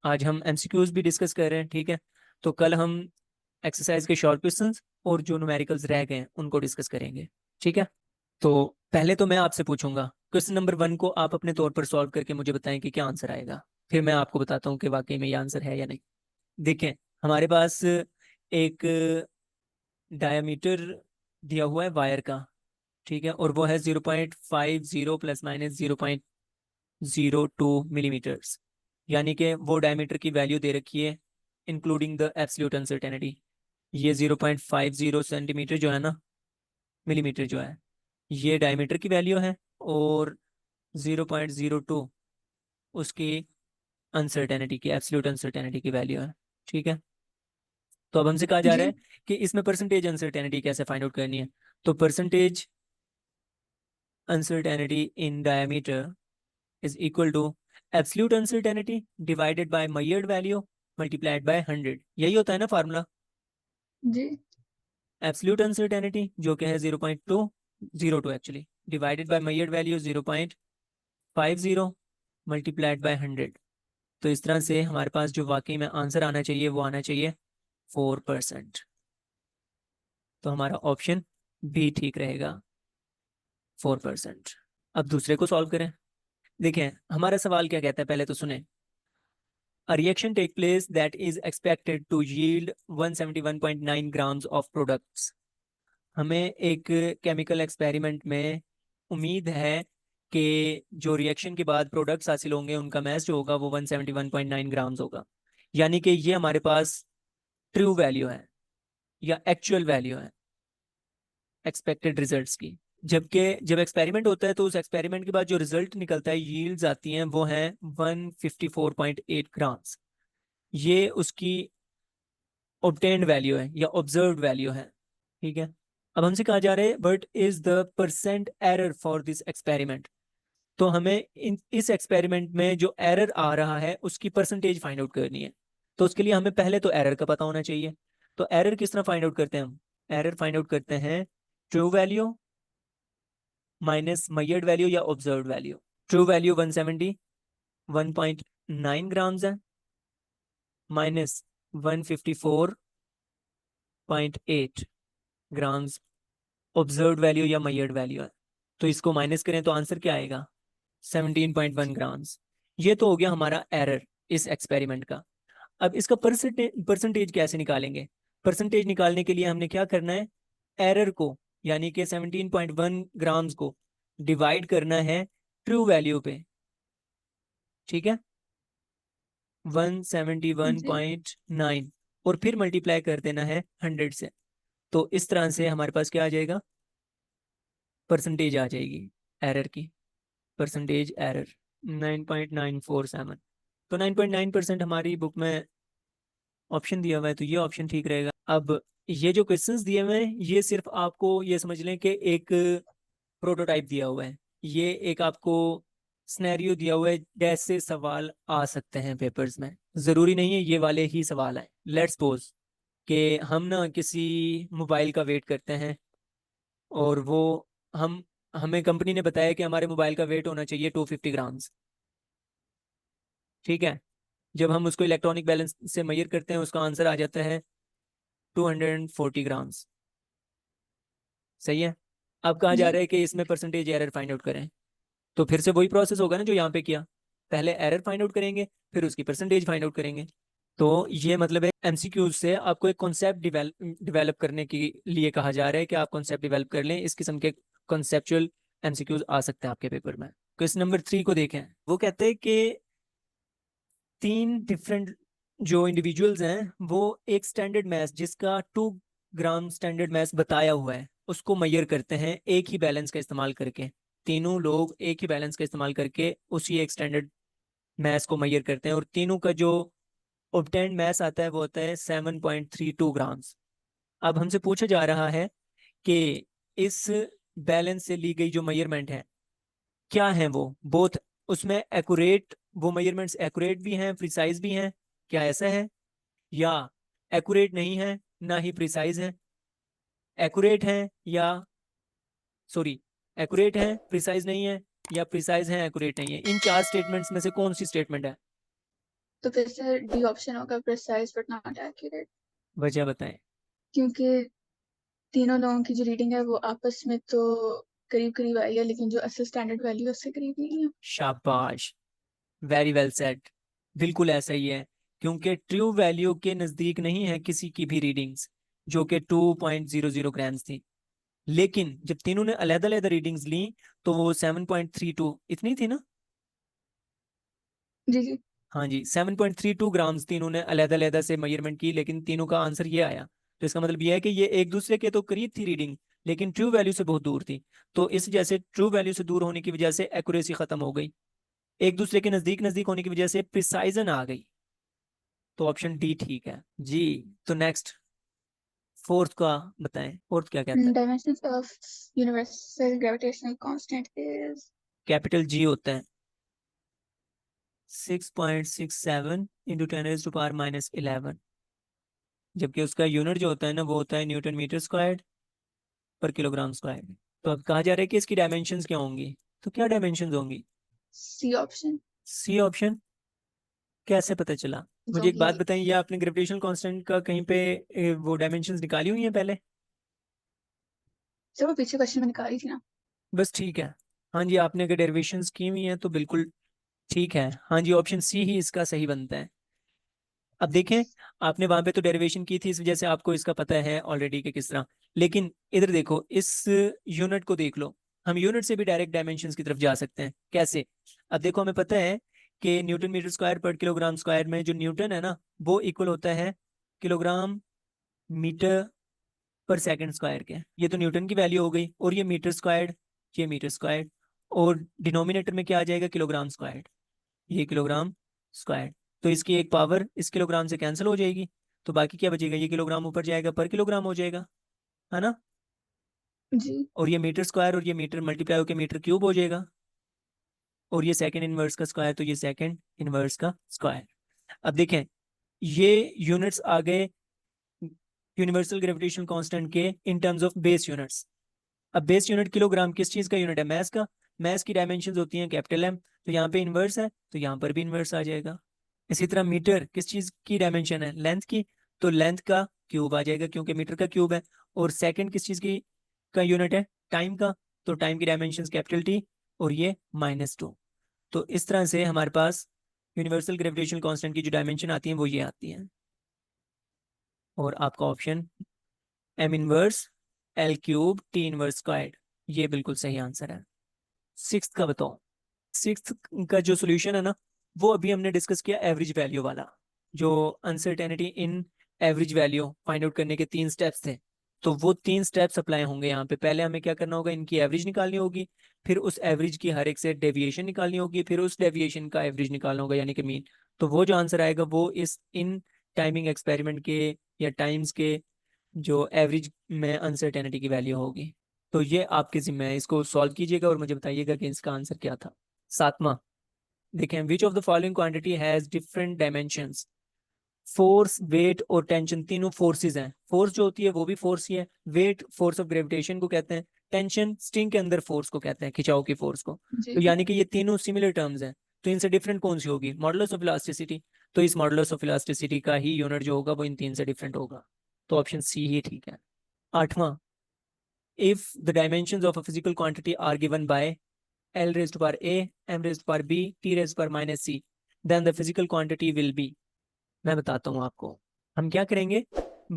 आज हम एमसीक्यूज भी डिस्कस कर रहे हैं, ठीक है। तो कल हम एक्सरसाइज के शॉर्ट क्वेश्चंस और जो न्यूमेरिकल्स रह गए हैं उनको डिस्कस करेंगे, ठीक है। तो पहले तो मैं आपसे पूछूंगा, क्वेश्चन नंबर 1 को आप अपने तौर पर सॉल्व करके मुझे बताएं कि क्या आंसर आएगा। फिर मैं आपको बताता हूँ कि वाकई में ये आंसर है या नहीं। देखें, हमारे पास एक डायमीटर दिया हुआ है वायर का, ठीक है, और वो है 0.50 प्लस माइनस 0.02 मिलीमीटर्स। यानी कि वो डायमीटर की वैल्यू दे रखी है इंक्लूडिंग द एब्सोल्यूट अनसर्टेनिटी। ये 0.50 सेंटीमीटर जो है ना, मिलीमीटर जो है, ये डायमीटर की वैल्यू है, और 0.02 उसकी अनसर्टेनिटी की, एब्सोल्यूट अनसर्टेनिटी की वैल्यू है, ठीक है। तो अब हमसे कहा जा रहा जी है कि इसमें परसेंटेज अनसर्टेनिटी कैसे फाइंड आउट करनी है। तो percentage uncertainty in diameter is equal to absolute uncertainty divided by measured value multiplied by 100। यही होता है ना फार्मूला। जी एब्सोल्यूट अनसर्टेनिटी जो कि है 0.202 actually, divided by measured value 0.50 multiplied by 100। तो इस तरह से हमारे पास जो वाकई में आंसर आना चाहिए वो आना चाहिए 4%। तो हमारा ऑप्शन बी ठीक रहेगा, 4%। अब दूसरे को सॉल्व करें। देखें हमारा सवाल क्या कहता है, पहले तो सुने। A reaction take place that is expected to yield 171.9 grams of products। हमें एक केमिकल एक्सपेरिमेंट में उम्मीद है कि जो रिएक्शन के बाद प्रोडक्ट्स हासिल होंगे उनका मैस जो होगा वो 171.9 ग्राम्स होगा। यानी कि ये हमारे पास ट्रू वैल्यू है या एक्चुअल वैल्यू है एक्सपेक्टेड रिजल्ट्स की। जबकि जब एक्सपेरिमेंट होता है तो उस एक्सपेरिमेंट के बाद जो रिजल्ट निकलता है, यील्ड्स आती हैं, वो है 154.8 ग्राम्स। ये उसकी ऑब्टेन्ड वैल्यू है या ऑब्जर्व्ड वैल्यू है, ठीक है। अब हमसे कहा जा रहा है what is the percent error for this experiment. तो हमें इस एक्सपेरिमेंट में जो एरर आ रहा है उसकी परसेंटेज फाइंड आउट करनी है। तो उसके लिए हमें पहले तो एरर का पता होना चाहिए। तो एरर किस तरह फाइंड आउट करते हैं हम? एरर फाइंड आउट करते हैं true value minus measured value या observed value. True value 171.9 grams है, माइनस 154.8 ग्राम्स ऑब्जर्व्ड वैल्यू या मेजर्ड वैल्यू है। तो इसको माइनस करें तो आंसर क्या आएगा? 17.1 ग्राम्स। ये तो हो गया हमारा एरर इस एक्सपेरिमेंट का। अब इसका परसेंटेज कैसे निकालेंगे? परसेंटेज निकालने के लिए हमने क्या करना है, एरर को यानी कि 17.1 ग्राम्स को डिवाइड करना है ट्रू वैल्यू पे, ठीक है, जी 171.9, और फिर मल्टीप्लाई कर देना है 100 से। तो इस तरह से हमारे पास क्या आ जाएगा, परसेंटेज आ जाएगी एरर की। Percentage error 9.947। तो 9.9% हमारी बुक में ऑप्शन दिया हुआ है, तो ये ऑप्शन ठीक रहेगा। अब ये जो क्वेश्चंस दिए हुए हैं ये सिर्फ आपको ये समझ लें कि एक प्रोटोटाइप दिया हुआ है। ये एक आपको स्नैरियो दिया हुआ है जैसे सवाल आ सकते हैं पेपर्स में। ज़रूरी नहीं है ये वाले ही सवाल आए। लेट्स सपोज कि हम ना किसी मोबाइल का वेट करते हैं, और वो हम हमें कंपनी ने बताया कि हमारे मोबाइल का वेट होना चाहिए 250 ग्राम्स, ठीक है। जब हम उसको इलेक्ट्रॉनिक बैलेंस से मेजर करते हैं उसका आंसर आ जाता है 240 ग्राम्स। सही है। अब कहा जा जी रहा है कि इसमें परसेंटेज एरर फाइंड आउट करें। तो फिर से वही प्रोसेस होगा ना जो यहाँ पे किया। पहले एरर फाइंड आउट करेंगे, फिर उसकी परसेंटेज फाइंड आउट करेंगे। तो ये मतलब है एमसीक्यूज से आपको एक कॉन्सेप्ट डिवेलप करने के लिए कहा जा रहा है कि आप कॉन्सेप्ट डिवेलप कर लें। इस किस्म के कॉन्सेप्चुअल एमसीक्यूज आ सकते हैं आपके पेपर में। क्वेश्चन नंबर 3 को देखें। वो कहते हैं कि 3 डिफरेंट जो इंडिविजुअल्स हैं वो एक स्टैंडर्ड मैथ जिसका 2 ग्राम स्टैंडर्ड मैथ बताया हुआ है उसको मैयर करते हैं एक ही बैलेंस का इस्तेमाल करके। तीनों लोग एक ही बैलेंस का इस्तेमाल करके उसी एक स्टैंडर्ड मैथ को मैयर करते हैं, और तीनों का जो ऑब्टेन्ड मैथ आता है वो होता है 7.32 ग्राम्स। अब हमसे पूछा जा रहा है कि इस बैलेंस से ली गई जो मेजरमेंट है क्या है वो बोथ, उसमें एक्यूरेट, वो मेजरमेंट्स एक्यूरेट भी हैं प्रिसाइज भी हैं, क्या ऐसा है? या एक्यूरेट नहीं है ना ही प्रिसाइज है, एक्यूरेट है या सॉरी एक्यूरेट है प्रिसाइज नहीं है, या प्रिसाइज है एक्यूरेट नहीं है। इन 4 स्टेटमेंट्स में से कौन सी स्टेटमेंट है? तो फिर से डी ऑप्शन होगा, प्रिसाइज बट नॉट एक्यूरेट। वजह बताएं। क्योंकि तीनों लोगों की जो रीडिंग है वो आपस में तो करीब करीब आई है, लेकिन जो असल स्टैंडर्ड वैल्यू है उससे करीब नहीं है। शाबाश, वेरी वेल सेड। बिल्कुल ऐसा ही है, क्योंकि ट्रू वैल्यू के नजदीक नहीं है किसी की भी रीडिंग्स, जो कि 2.00 ग्राम्स थी। लेकिन जब तीनों ने अलग अलग रीडिंग्स ली तो वो 7.32 इतनी थी ना। जी जी। हाँ जी, 7.32 ग्राम्स तीनों ने अलग अलग से मेजरमेंट की, लेकिन तीनों का आंसर ये आया। तो इसका मतलब ये है कि ये एक दूसरे के तो करीब थी रीडिंग, लेकिन ट्रू वैल्यू से बहुत दूर थी। तो इस जैसे ट्रू वैल्यू से दूर होने की वजह से एक्यूरेसी खत्म हो गई, एक दूसरे के नजदीक नजदीक होने की वजह से प्रिसाइजन आ गई। तो ऑप्शन डी ठीक है जी। तो नेक्स्ट, फोर्थ का बताएं, फोर्थ क्या कहता है। Dimensions of universal gravitational constant is. Capital G होता है 6.67 इंटू 10⁻⁻11, जबकि उसका यूनिट जो होता है ना वो होता है न्यूटन मीटर स्क्वायर पर किलोग्राम स्क्वायर। तो अब कहा जा रहा है कि इसकी डायमेंशंस क्या होंगी, तो क्या डायमेंशंस होंगी। C option. सी ऑप्शन, कैसे पता चला। मुझे जो एक कि बात बताइए, ये आपने ग्रेविटेशनल कांस्टेंट का कहीं पे वो डायमेंशंस निकाली हुई हैं पहले। सर वो पीछे क्वेश्चन में निकाली थी ना। बस ठीक है। हाँ जी, आपने अगर डेरिवेशंस की हुई हैं तो बिल्कुल ठीक है। हाँ जी, ऑप्शन सी ही इसका सही बनता है। अब देखें, आपने वहां पे तो डेरिवेशन की थी, इस वजह से आपको इसका पता है ऑलरेडी कि किस तरह। लेकिन इधर देखो, इस यूनिट को देख लो। हम यूनिट से भी डायरेक्ट डायमेंशंस की तरफ जा सकते हैं, कैसे। अब देखो, हमें पता है कि न्यूटन मीटर स्क्वायर पर किलोग्राम स्क्वायर में जो न्यूटन है ना, वो इक्वल होता है kilogram meter per second square के। ये तो न्यूटन की वैल्यू हो गई, और ये मीटर स्क्वायर, ये मीटर स्क्वायर, और डिनोमिनेटर में क्या आ जाएगा, किलोग्राम स्क्वायर, ये किलोग्राम स्क्वायर। तो इसकी एक पावर इस किलोग्राम से कैंसिल हो जाएगी, तो बाकी क्या बचेगा, ये किलोग्राम ऊपर जाएगा, पर किलोग्राम हो जाएगा, है ना। जी और ये मीटर स्क्वायर और ये मीटर मल्टीप्लाई होकर मीटर क्यूब हो जाएगा, और ये सेकंड इनवर्स का स्क्वायर, तो ये सेकंड इनवर्स का स्क्वायर। अब देखें, ये यूनिट्स आ गए यूनिवर्सल ग्रेविटेशनल कांस्टेंट के इन टर्म्स ऑफ बेस यूनिट्स। अब बेस यूनिट किलोग्राम किस चीज का यूनिट है, मैस का। मैस की डायमेंशंस होती हैं कैपिटल एम, तो यहाँ पे इनवर्स है तो यहाँ पर भी इनवर्स आ जाएगा। इसी तरह मीटर किस चीज की डायमेंशन है, लेंथ की, तो लेंथ का क्यूब आ जाएगा क्योंकि मीटर का क्यूब है। और सेकंड किस चीज की का यूनिट है, टाइम का, तो टाइम की डायमेंशन कैपिटल टी, और ये -2। तो इस तरह से हमारे पास यूनिवर्सल ग्रेविटेशनल कांस्टेंट की जो डायमेंशन आती हैं वो ये आती हैं। और आपका option M inverse L cube T inverse squared, ये बिल्कुल सही आंसर है। सिक्स्थ का बताओ। सिक्स्थ का जो सोल्यूशन है ना, वो अभी हमने डिस्कस किया एवरेज वैल्यू वाला, जो अनसर्टेनिटी इन एवरेज वैल्यू फाइंड आउट करने के 3 स्टेप्स थे। तो वो 3 स्टेप्स अप्लाई होंगे यहाँ पे। पहले हमें क्या करना होगा, इनकी एवरेज निकालनी होगी, फिर उस एवरेज की हर एक से डेविएशन निकालनी होगी, फिर उस डेविएशन का एवरेज निकालना होगा यानी कि मीन। तो वो जो आंसर आएगा वो इस इन टाइमिंग एक्सपेरिमेंट के या टाइम्स के जो एवरेज में अनसर्टेनिटी की वैल्यू होगी। तो ये आपके जिम्मे है, इसको सॉल्व कीजिएगा और मुझे बताइएगा कि इसका आंसर क्या था। सातवां, देखें, which of the following quantity has different dimensions. Force, weight और टेंशन तीनों फोर्सेस हैं। फोर्स जो होती है वो भी फोर्स ही है, वेट फोर्स ऑफ ग्रेविटेशन को कहते हैं, टेंशन स्ट्रिंग के अंदर फोर्स को कहते हैं, खिंचाव की फोर्स को। जी तो जी। यानी कि ये तीनों सिमिलर टर्म्स हैं। तो इनसे डिफरेंट कौन सी होगी, मॉडुलस ऑफ इलास्टिसिटी। तो इस मॉडुलस ऑफ इलास्टिसिटी का ही यूनिट जो होगा वो इन तीन से डिफरेंट होगा। तो ऑप्शन सी ही ठीक है। आठवां, if the dimensions of a physical quantity are given by L raised to power A, M raised to power B, T raised to power minus C, then the physical quantity will be। मैं बताता हूँ आपको, हम क्या करेंगे,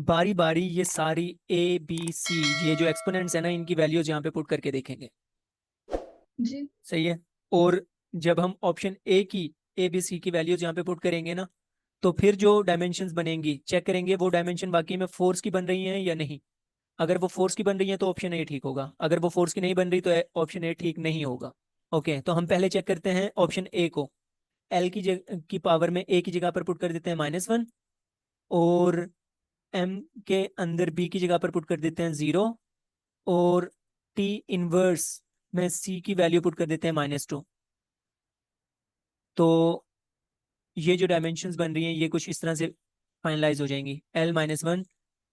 बारी बारी ये सारी ए बी सी, ये जो एक्सपोनेंट्स है ना, इनकी वैल्यूज यहाँ पे पुट करके देखेंगे। जी सही है। और जब हम ऑप्शन ए की ए बी सी की वैल्यूज यहाँ पे पुट करेंगे ना, तो फिर जो डायमेंशंस बनेंगी चेक करेंगे वो डायमेंशन वाकई में फोर्स की बन रही हैं या नहीं। अगर वो फोर्स की बन रही है तो ऑप्शन ए ठीक होगा, अगर वो फोर्स की नहीं बन रही तो ऑप्शन ए ठीक नहीं होगा। ओके, तो हम पहले चेक करते हैं ऑप्शन ए को। एल की जगह की पावर में ए की जगह पर पुट कर देते हैं -1, और एम के अंदर बी की जगह पर पुट कर देते हैं 0, और टी इनवर्स में सी की वैल्यू पुट कर देते हैं -2। तो ये जो डायमेंशंस बन रही हैं ये कुछ इस तरह से फाइनलाइज हो जाएंगी, L-1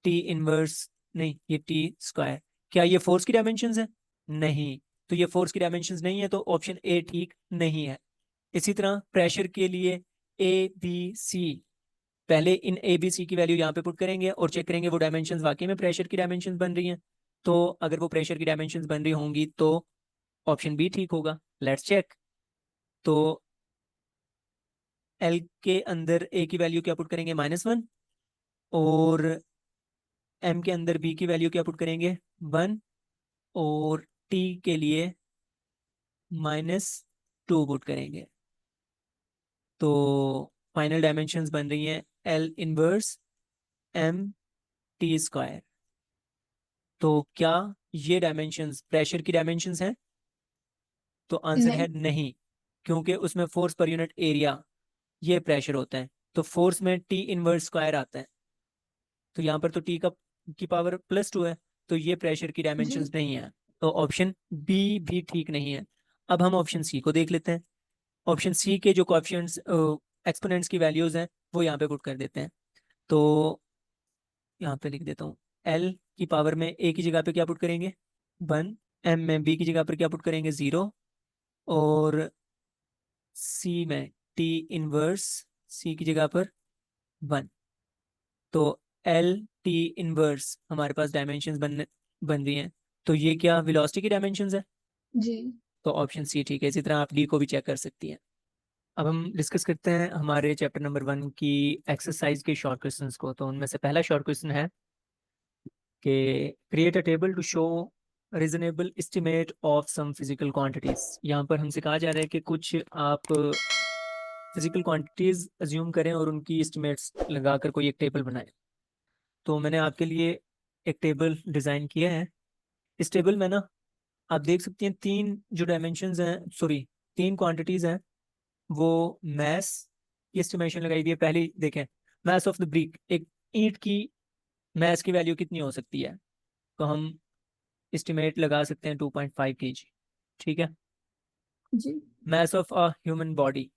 टी इनवर्स, नहीं ये टी स्क्वायर। क्या ये फोर्स की डायमेंशंस है, नहीं। तो ये फोर्स की डायमेंशंस नहीं है, तो ऑप्शन ए ठीक नहीं है। इसी तरह प्रेशर के लिए ए बी सी, पहले इन ए बी सी की वैल्यू यहाँ पे पुट करेंगे और चेक करेंगे वो डायमेंशंस वाकई में प्रेशर की डायमेंशंस बन रही हैं। तो अगर वो प्रेशर की डायमेंशंस बन रही होंगी तो ऑप्शन बी ठीक होगा। Let's check. तो एल के अंदर ए की वैल्यू क्या पुट करेंगे, -1, और एम के अंदर बी की वैल्यू क्या पुट करेंगे, 1, और टी के लिए -2 पुट करेंगे। तो फाइनल डायमेंशंस बन रही हैं L inverse M T square. तो क्या ये डायमेंशंस प्रेशर की डायमेंशंस हैं? तो आंसर है नहीं। नहीं, क्योंकि उसमें फोर्स पर यूनिट एरिया ये प्रेशर होता है। तो फोर्स में टी इनवर्स स्क्वायर आता है, तो यहाँ पर तो टी का की पावर +2 है, तो ये प्रेशर की जी। डायमेंशंस नहीं है। तो ऑप्शन बी भी ठीक नहीं है। अब हम ऑप्शन सी को देख लेते हैं। ऑप्शन सी के जो कोएफिशिएंट्स एक्सपोनेंट्स की वैल्यूज हैं वो यहाँ पे पुट कर देते हैं। तो यहाँ पे लिख देता हूँ, एल की पावर में ए की जगह पे क्या पुट करेंगे, 1, एम में बी की जगह पर क्या पुट करेंगे, 0, और सी में टी इनवर्स सी की जगह पर 1। तो एल टी इनवर्स हमारे पास डायमेंशंस बन रही हैं। तो ये क्या वेलोसिटी की डायमेंशंस है? जी। तो ऑप्शन सी ठीक है। इसी तरह आप डी को भी चेक कर सकती हैं। अब हम डिस्कस करते हैं हमारे चैप्टर नंबर 1 की एक्सरसाइज के शॉर्ट क्वेश्चंस को। तो उनमें से पहला शॉर्ट क्वेश्चन है कि create a table to show reasonable estimate of some physical quantities. यहाँ पर हमसे कहा जा रहा है कि कुछ आप फिजिकल क्वांटिटीज अज्यूम करें और उनकी एस्टिमेट्स लगाकर कोई एक टेबल बनाएं। तो मैंने आपके लिए एक टेबल डिज़ाइन किया है। इस टेबल में ना आप देख सकती हैं तीन जो डायमेंशंस हैं, सॉरी, तीन क्वांटिटीज हैं। वो मैस की एस्टिमेशन लगाई हुई है। पहली देखें, मैस ऑफ द ब्रिक, एक ईंट की मैस की वैल्यू कितनी हो सकती है? तो हम एस्टिमेट लगा सकते हैं 2.5 kg। ठीक है। जी। Mass of a human body,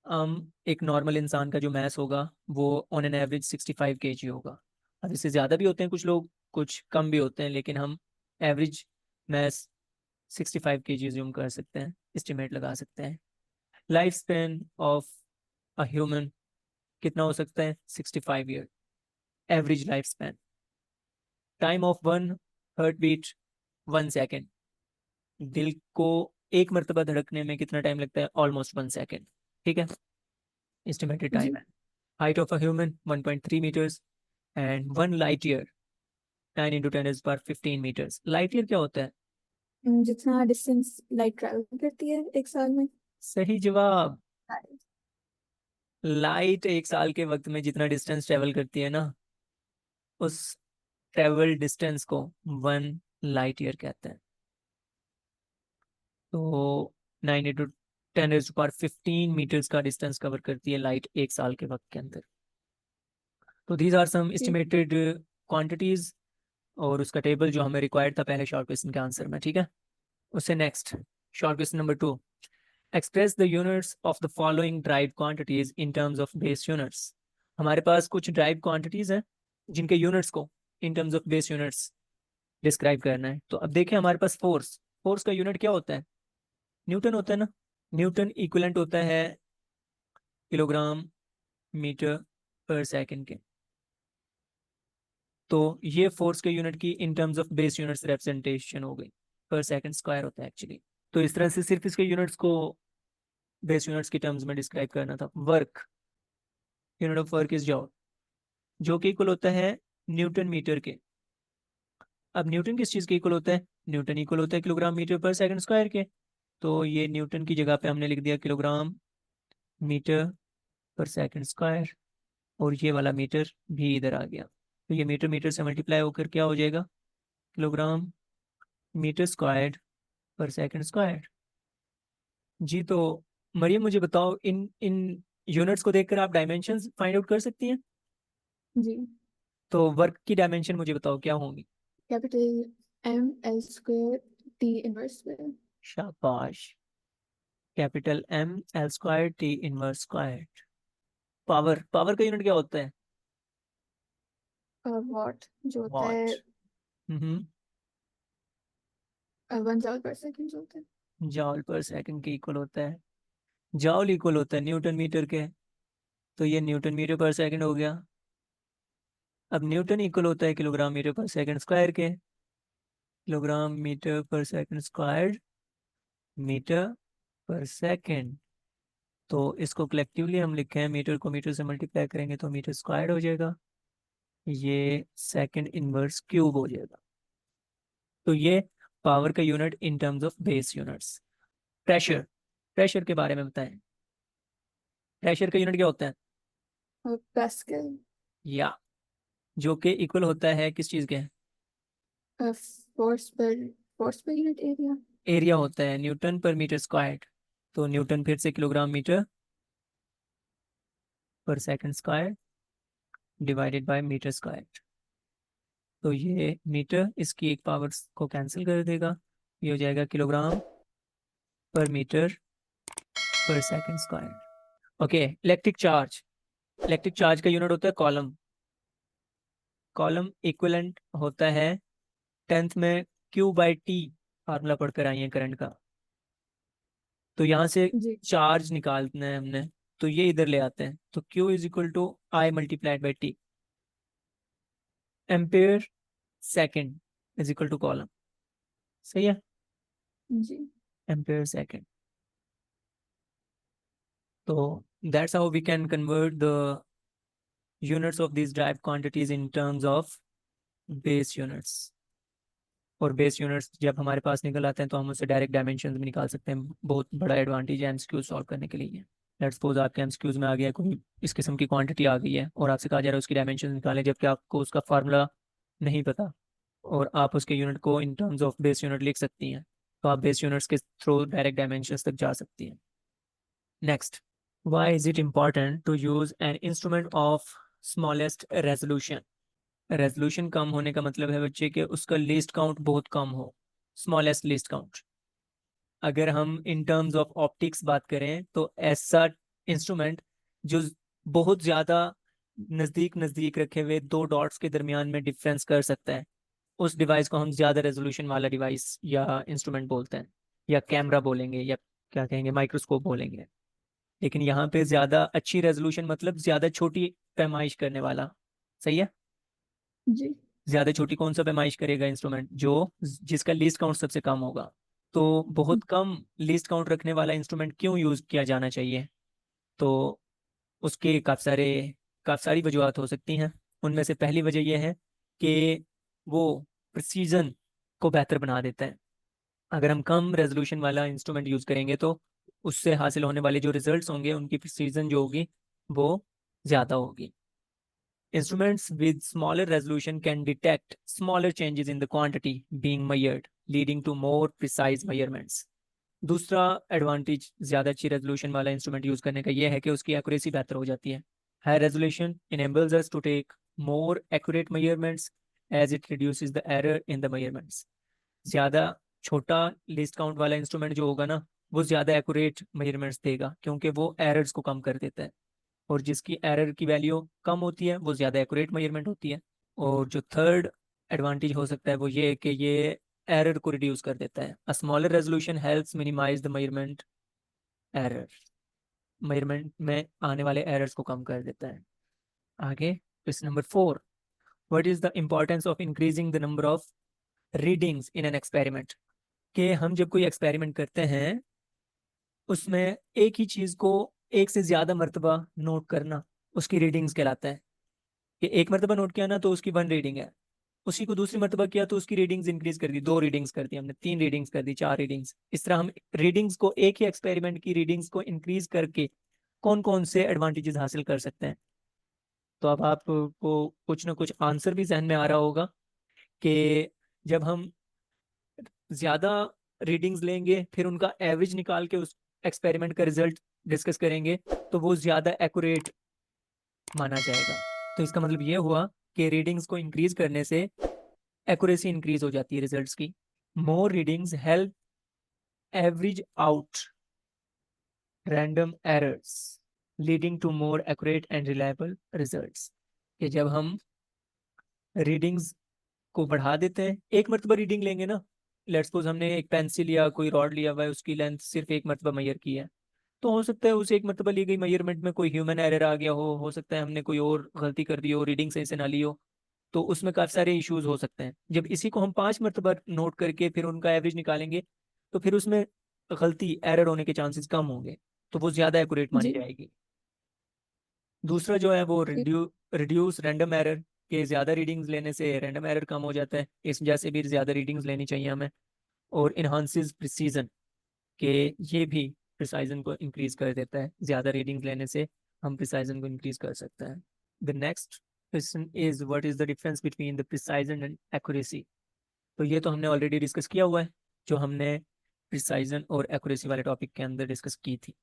हम एक नॉर्मल इंसान का जो मैस होगा वो ऑन एन एवरेज 65 kg होगा। अब इससे ज़्यादा भी होते हैं कुछ लोग, कुछ कम भी होते हैं, लेकिन हम एवरेज मैस 65 kg ज्यूम कर सकते हैं, एस्टिमेट लगा सकते हैं। Life span of a human कितना हो सकता है, 65 year average life span. Time of one heart beat, 1 second. दिल को एक मरतबा धड़कने में कितना टाइम लगता है, ऑलमोस्ट 1 सेकेंड। ठीक है, एस्टिमेटेड टाइम जी। है। Height of a human 1.3 meters and 1 light year, 9 × 10⁻15 meters. Light year क्या होता है? जितना डिस्टेंस लाइट ट्रैवल करती है एक साल में। सही जवाब। लाइट एक साल के वक्त में जितना डिस्टेंस ट्रेवल करती है ना, उस ट्रेवल डिस्टेंस को 1 लाइट ईयर कहते हैं। तो 9 × 10⁻15 मीटर्स का डिस्टेंस कवर करती है लाइट एक साल के वक्त के अंदर। तो दीज आर सम जी। एस्टिमेटेड क्वांटिटीज, और उसका टेबल जो हमें रिक्वायर्ड था पहले शॉर्ट क्वेश्चन के आंसर में। ठीक है, उससे next short question number 2, express the units of the following drive quantities in terms of base units. हमारे पास कुछ ड्राइव क्वांटिटीज हैं जिनके यूनिट्स को in terms of base units describe करना है। तो अब देखें, हमारे पास फोर्स, फोर्स का यूनिट क्या होता है, न्यूटन होता है ना। न्यूटन इक्विवेलेंट होता है किलोग्राम मीटर पर सेकंड के। तो ये फोर्स के यूनिट की इन terms of base units representation हो गई, पर सेकंड स्क्वायर होता है एक्चुअली। तो इस तरह से सिर्फ इसके यूनिट्स को बेस यूनिट्स की टर्म्स में डिस्क्राइब करना था। Work, unit of work is जॉल, जो कि इक्वल होता है न्यूटन मीटर के। अब न्यूटन किस चीज़ के इक्वल होता है, न्यूटन इक्वल होता है kilogram meter per second square के। तो ये न्यूटन की जगह पे हमने लिख दिया kilogram meter per second square, और ये वाला मीटर भी इधर आ गया। तो ये मीटर मीटर से मल्टीप्लाई होकर क्या हो जाएगा, किलोग्राम मीटर स्क्वायर पर सेकंड स्क्वायर। जी, तो मरियम मुझे बताओ, इन इन यूनिट्स को देखकर आप डायमेंशंस फाइंड आउट कर सकती हैं। जी। तो वर्क की डायमेंशन मुझे बताओ क्या होंगी। Capital M L square T inverse square. शाबाश। Capital M L square T inverse square. Power, power का यूनिट क्या होता है, वॉट जो होता वाट। है हम्म, 1 जॉल पर सेकंड जो होता है। जॉल पर सेकंड के इक्वल होता है। जाउल इक्वल होता है न्यूटन मीटर के, तो ये न्यूटन मीटर पर सेकंड हो गया। अब न्यूटन इक्वल होता है kilogram meter per second square के, kilogram meter per second square metre per second. तो इसको कलेक्टिवली हम लिखे हैं, मीटर को मीटर से मल्टीप्लाई करेंगे तो मीटर स्क्वायर हो जाएगा, ये सेकंड इनवर्स क्यूब हो जाएगा। तो ये पावर का unit in terms of base units. Pressure, pressure के बारे में बताएं, प्रेशर का यूनिट क्या होता है? और पास्कल। या जो कि इक्वल होता है किस चीज के? फोर्स पर, force per unit area. Area होता है न्यूटन पर मीटर स्क्वायर। तो न्यूटन फिर से kilogram meter per second square divided by meter square. तो ये मीटर इसकी एक पावर को कैंसिल कर देगा, ये हो जाएगा किलोग्राम पर metre per second square. Okay, electric charge, electric charge का यूनिट होता है कॉलम। कॉलम इक्विवेलेंट होता है 10th में Q/T, फार्मूला पढ़कर आई है करंट का। तो यहाँ से जी। चार्ज निकालना है हमने, तो ये इधर ले आते हैं, तो Q is equal to I multiplied by T। Ampere second is equal to coulomb, सही है, जी। Ampere second. तो that's how we can convert the units of these derived quantities in terms of base units। और base units जब हमारे पास निकल आते हैं तो हम उससे डायरेक्ट डायमेंशन भी निकाल सकते हैं। बहुत बड़ा एडवांटेज है एमसीक्यू सॉल्व करने के लिए। लेट्स सपोज आपके एमसीक्यूज में आ गया कोई इस किस्म की क्वांटिटी आ गई है और आपसे कहा जा रहा है उसकी डायमेंशन निकालें, जबकि आपको उसका फार्मूला नहीं पता और आप उसके यूनिट को in terms of base unit लिख सकती हैं, तो आप बेस यूनिट्स के थ्रू डायरेक्ट डायमेंशंस तक जा सकती हैं। Next, why is it important to use an instrument of smallest resolution? Resolution कम होने का मतलब है बच्चे के उसका लीस्ट काउंट बहुत कम हो, स्मॉलेस्ट लीस्ट काउंट। अगर हम इन टर्म्स ऑफ ऑप्टिक्स बात करें तो ऐसा इंस्ट्रूमेंट जो बहुत ज़्यादा नज़दीक नज़दीक रखे हुए दो डॉट्स के दरमियान में डिफरेंस कर सकता है, उस डिवाइस को हम ज़्यादा रेजोल्यूशन वाला डिवाइस या इंस्ट्रूमेंट बोलते हैं, या कैमरा बोलेंगे, या क्या कहेंगे, माइक्रोस्कोप बोलेंगे। लेकिन यहाँ पे ज़्यादा अच्छी रेजोल्यूशन मतलब ज़्यादा छोटी पैमाइश करने वाला, सही है। जी। ज्यादा छोटी कौन सा पैमाइश करेगा इंस्ट्रूमेंट? जो जिसका लीस्ट काउंट सबसे कम होगा। तो बहुत कम लीस्ट काउंट रखने वाला इंस्ट्रूमेंट क्यों यूज किया जाना चाहिए? तो उसके काफ़ी सारी वजूहत हो सकती हैं। उनमें से पहली वजह यह है कि वो प्रिसीजन को बेहतर बना देता है। अगर हम कम रेजोल्यूशन वाला इंस्ट्रूमेंट यूज करेंगे तो उससे हासिल होने वाले जो रिजल्ट्स होंगे उनकी प्रिसीजन जो होगी वो ज़्यादा होगी। Instruments with smaller resolution can detect smaller changes in the quantity being measured, leading to more precise measurements. दूसरा एडवांटेज ज़्यादा अच्छी रेजोल्यूशन वाला इंस्ट्रूमेंट यूज़ करने का यह है कि उसकी एक्यूरेसी बेहतर हो जाती है। High resolution enables us to take more accurate measurements as it reduces the error in the measurements। ज़्यादा छोटा लिस्ट काउंट वाला इंस्ट्रूमेंट जो होगा ना वो ज़्यादा एक्यूरेट मेजरमेंट्स देगा क्योंकि वो एरर्स को कम कर देता है, और जिसकी एरर की वैल्यू कम होती है वो ज़्यादा एक्यूरेट मेजरमेंट होती है। और जो थर्ड एडवांटेज हो सकता है वो ये है कि ये एरर को रिड्यूस कर देता है। A smaller resolution helps minimize the measurement error, measurement में आने वाले एरर्स को कम कर देता है। आगे question number 4, what is the importance of increasing the number of readings in an experiment? कि हम जब कोई एक्सपेरिमेंट करते हैं उसमें एक ही चीज को एक से ज्यादा मर्तबा नोट करना उसकी रीडिंग्स कहलाता है। कि एक मरतबा नोट किया ना तो उसकी 1 रीडिंग है, उसी को दूसरी मरतबा किया तो उसकी रीडिंग्स इंक्रीज कर दी, 2 रीडिंग्स कर दी हमने, 3 रीडिंग्स कर दी, 4 रीडिंग्स। इस तरह हम रीडिंग्स को, एक ही एक्सपेरिमेंट की रीडिंग्स को इंक्रीज करके कौन कौन से एडवांटेजेस हासिल कर सकते हैं। तो अब आपको कुछ ना कुछ आंसर भी जहन में आ रहा होगा कि जब हम ज्यादा रीडिंग्स लेंगे फिर उनका एवरेज निकाल के उस एक्सपेरिमेंट का रिजल्ट डिस्कस करेंगे तो वो ज्यादा एक्यूरेट माना जाएगा। तो इसका मतलब ये हुआ कि रीडिंग्स को इंक्रीज करने से एक्यूरेसी इंक्रीज हो जाती है रिजल्ट्स की। More readings help average out random errors leading to more accurate and reliable results. कि जब हम रीडिंग्स को बढ़ा देते हैं, एक मरतबा रीडिंग लेंगे ना, लेट्स सपोज हमने एक पेंसिल या कोई रॉड लिया हुआ है उसकी लेंथ सिर्फ एक मरतबा मेजर की है, तो हो सकता है उसे एक मरतबा ली गई मेजरमेंट में कोई ह्यूमन एरर आ गया हो सकता है हमने कोई और गलती कर दी हो, रीडिंग सही से ना ली हो, तो उसमें काफी सारे इश्यूज हो सकते हैं। जब इसी को हम 5 मरतबा नोट करके फिर उनका एवरेज निकालेंगे तो फिर उसमें गलती एरर होने के चांसेस कम होंगे, तो वो ज्यादा एक्यूरेट मानी जी। जाएगी। दूसरा जो है वो ठीक। रिड्यूस रैंडम एरर, के ज्यादा रीडिंग्स लेने से रैंडम एरर कम हो जाता है, इस वजह से भी ज्यादा रीडिंग्स लेनी चाहिए हमें। और इन्हांसिस प्रिसीजन, के ये भी प्रिसाइजन को इंक्रीज कर देता है, ज्यादा रीडिंग्स लेने से हम प्रिसाइजन को इंक्रीज कर सकते हैं। The next question is what is the difference between the precision and accuracy. तो ये तो हमने ऑलरेडी डिस्कस किया हुआ है, जो हमने प्रिसाइजन और एक्यूरेसी वाले टॉपिक के अंदर डिस्कस की थी।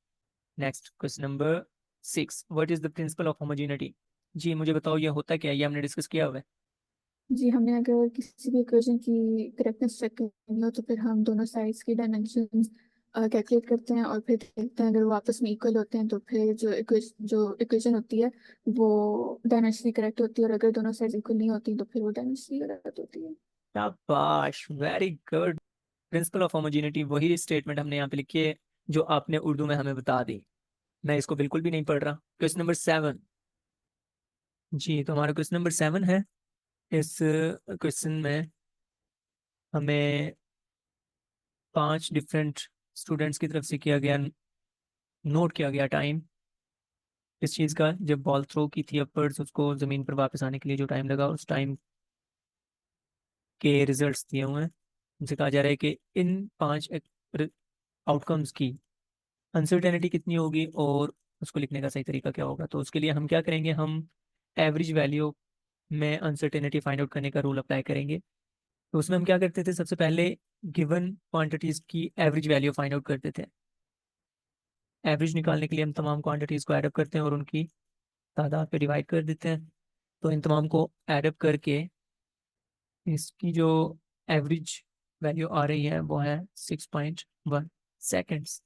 Next question number 6, what is the principle of homogeneity. जी मुझे बताओ ये होता क्या है, ये हमने डिस्कस किया हुआ है। जी, हमने अगर किसी भी इक्वेशन की करेक्टनेस चेक करनी हो तो फिर हम दोनों साइड्स की डायमेंशंस कैलकुलेट करते हैं और फिर देखते हैं अगर वो आपस में इक्वल होते हैं तो फिर जो इक्वेशन होती है वो डायमेंशनली करेक्ट होती है, और अगर दोनों साइड्स इक्वल नहीं होती तो फिर वो डायमेंशनली गलत होती है। शाबाश, very good. Principal of homogeneity वही स्टेटमेंट हमने यहाँ पे लिखी है जो आपने उर्दू में हमें बता दी। मैं इसको बिल्कुल भी नहीं पढ़ रहा। Question number 7। जी तो हमारा क्वेश्चन नंबर 7 है। इस क्वेश्चन में हमें 5 डिफरेंट स्टूडेंट्स की तरफ से किया गया, नोट किया गया टाइम इस चीज़ का, जब बॉल थ्रो की थी अपवर्ड्स, उसको ज़मीन पर वापस आने के लिए जो टाइम लगा, उस टाइम के रिजल्ट्स दिए हुए हैं। उनसे कहा जा रहा है कि इन 5 आउटकम्स की अनसर्टेनिटी कितनी होगी और उसको लिखने का सही तरीका क्या होगा। तो उसके लिए हम क्या करेंगे, हम एवरेज वैल्यू में अनसर्टेनिटी फाइंड आउट करने का रूल अप्लाई करेंगे। तो उसमें हम क्या करते थे, सबसे पहले गिवन क्वांटिटीज की एवरेज वैल्यू फाइंड आउट करते थे। एवरेज निकालने के लिए हम तमाम क्वांटिटीज को ऐड अप करते हैं और उनकी तादाद पे डिवाइड कर देते हैं। तो इन तमाम को ऐड अप करके इसकी जो एवरेज वैल्यू आ रही है वो है 6.1 सेकेंड्स।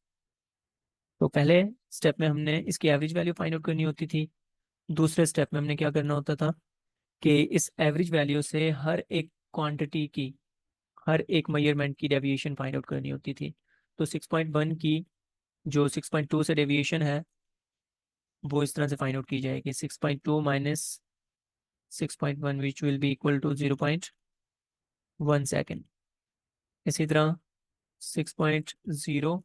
तो पहले स्टेप में हमने इसकी एवरेज वैल्यू फाइंड आउट करनी होती थी। दूसरे स्टेप में हमने क्या करना होता था कि इस एवरेज वैल्यू से हर एक क्वांटिटी की, हर एक मेजरमेंट की डेविएशन फाइंड आउट करनी होती थी। तो 6.1 की जो 6.2 से डेविएशन है वो इस तरह से फाइंड आउट की जाएगी, 6.2 minus 6.1 which will be equal to 0.1 second. इसी तरह 6.0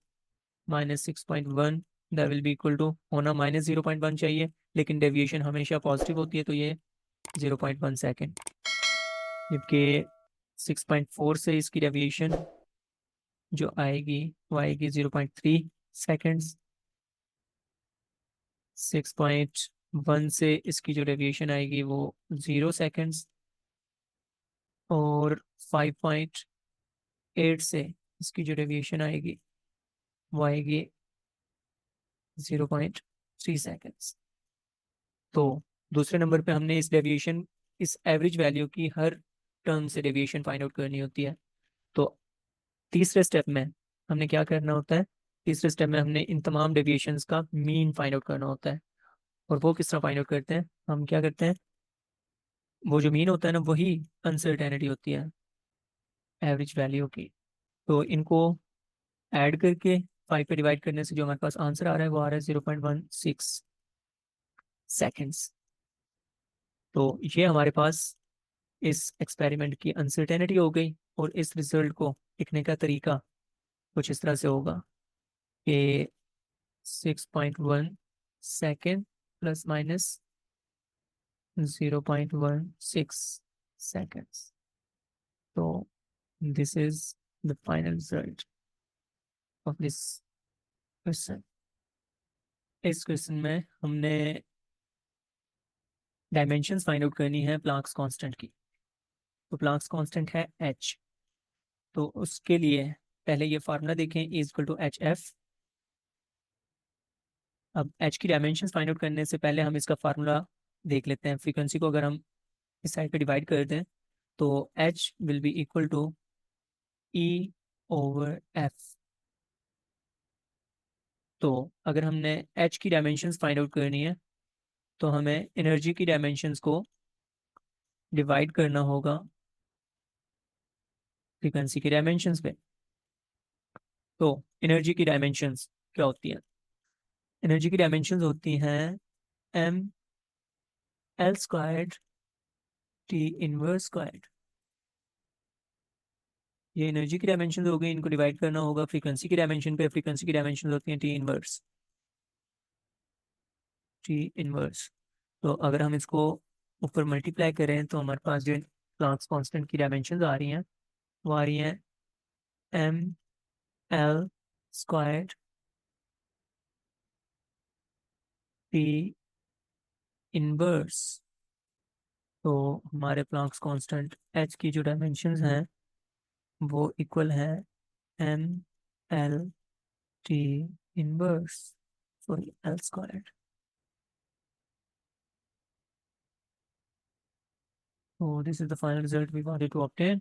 minus 6.1, that will be equal to, होना -0.1 चाहिए लेकिन डेविएशन हमेशा पॉजिटिव होती है तो ये 0.1 सेकेंड। जबकि 6.4 से इसकी डेविएशन जो आएगी वो आएगी 0.3 सेकेंड्स। 6.1 से इसकी जो डेविएशन आएगी वो 0 सेकेंड्स। और 5.8 से इसकी जो डेविएशन आएगी वो आएगी 0.3 सेकेंड्स। तो दूसरे नंबर पे हमने इस डेविएशन, इस एवरेज वैल्यू की हर टर्म से डेविएशन फाइंड आउट करनी होती है। तो तीसरे स्टेप में हमने क्या करना होता है, तीसरे स्टेप में हमने इन तमाम डेविएशंस का मीन फाइंड आउट करना होता है। और वो किस तरह फाइंड आउट करते हैं, हम क्या करते हैं, वो जो मीन होता है ना वही अनसर्टेनिटी होती है एवरेज वैल्यू की। तो इनको ऐड करके 5 पे डिवाइड करने से जो हमारे पास आंसर आ रहा है वो आ रहा है 0.16 सेकेंड्स। तो ये हमारे पास इस एक्सपेरिमेंट की अनसर्टेनिटी हो गई। और इस रिजल्ट को लिखने का तरीका कुछ इस तरह से होगा कि 6.1 सेकेंड प्लस माइनस 0.16 सेकेंड्स। तो this is the final result of this question. इस क्वेश्चन में हमने डायमेंशंस फाइंड आउट करनी है प्लांक्स कांस्टेंट की। तो प्लांक्स कांस्टेंट है h। तो उसके लिए पहले ये फार्मूला देखें, इज इक्वल टू HF। अब h की डायमेंशंस फाइंड आउट करने से पहले हम इसका फार्मूला देख लेते हैं। फ्रीक्वेंसी को अगर हम इस साइड पे डिवाइड कर दें तो h will be equal to E/F। तो अगर हमने h की डायमेंशंस फाइंड आउट करनी है तो हमें एनर्जी की डायमेंशंस को डिवाइड करना होगा फ्रीक्वेंसी की डायमेंशंस पे। तो एनर्जी की डायमेंशंस क्या होती है, एनर्जी की डायमेंशंस होती हैं M L squared T inverse squared. ये एनर्जी की डायमेंशन हो गई, इनको डिवाइड करना होगा फ्रीक्वेंसी की डायमेंशन पे। फ्रीक्वेंसी की डायमेंशन होती हैं टी इनवर्स, टी इनवर्स। तो अगर हम इसको ऊपर मल्टीप्लाई करें तो हमारे पास जो प्लैंक्स कांस्टेंट की डायमेंशन आ रही हैं वो आ रही हैं M L squared T inverse. तो हमारे प्लैंक्स कांस्टेंट एच की जो डायमेंशंस हैं वो इक्वल है M L T inverse, sorry L squared. So this is the final result we wanted to obtain.